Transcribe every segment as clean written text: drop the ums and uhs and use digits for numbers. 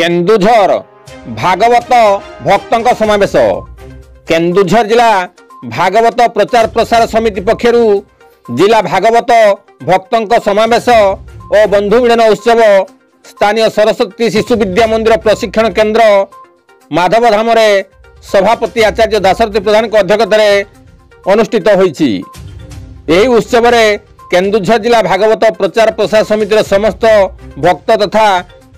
केन्दुझर भागवत भक्तों समावेश। केन्दुझर जिला भागवत प्रचार प्रसार समिति पक्षर जिला भागवत भक्तों समावेश और बंधु मिलन उत्सव स्थानीय सरस्वती शिशु विद्या मंदिर प्रशिक्षण केन्द्र माधवधाम सभापति आचार्य दाशरथी प्रधान अध्यक्षत अनुष्ठित होईछि। यही उत्सव केन्दुझर जिला भागवत प्रचार प्रसार समितिर समस्त भक्त तथा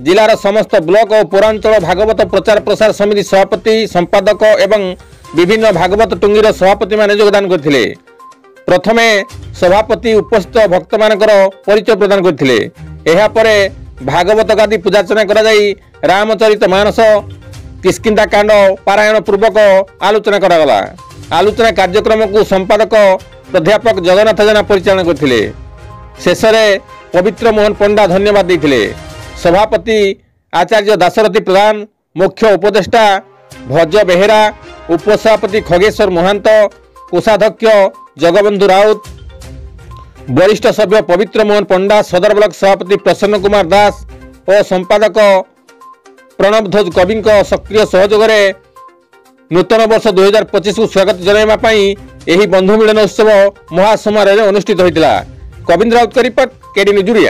जिलार समस्त ब्लॉक और पौरांचल भागवत प्रचार प्रसार समिति सभापति संपादक एवं विभिन्न भागवत टुंगीर सभापति मान योगदान करथिले। प्रथमे सभापति उपस्थित भक्त मानकर परिचय प्रदान करथिले। एहा परे भागवत गादी पूजार्चना करा जाई रामचरित मानस किष्किंधा कांड पारायण पूर्वक आलोचना करागला। आलोचना कार्यक्रम को संपादक प्राध्यापक जगन्नाथ जेना परिचालन करथिले। शेष में पवित्र मोहन पंडा धन्यवाद देथिले। सभापति आचार्य दाशरथी प्रधान, मुख्य उपदेष्टा भज बेहेरा, उपसभापति खगेश्वर महांत, कोषाध्यक्ष जगबंधु राउत, वरिष्ठ सभ्य पवित्र मोहन पंडा, सदर ब्लॉक सभापति प्रसन्न कुमार दास और संपादक प्रणव ध्वज कवि सक्रिय सहयोग नूतन वर्ष 2025 को स्वागत जनाइवाई यही बंधु मिलन उत्सव महासमारोह अनुष्ठित होता। कविंद्र राउत का रिपोर्ट, केडी न्यूज।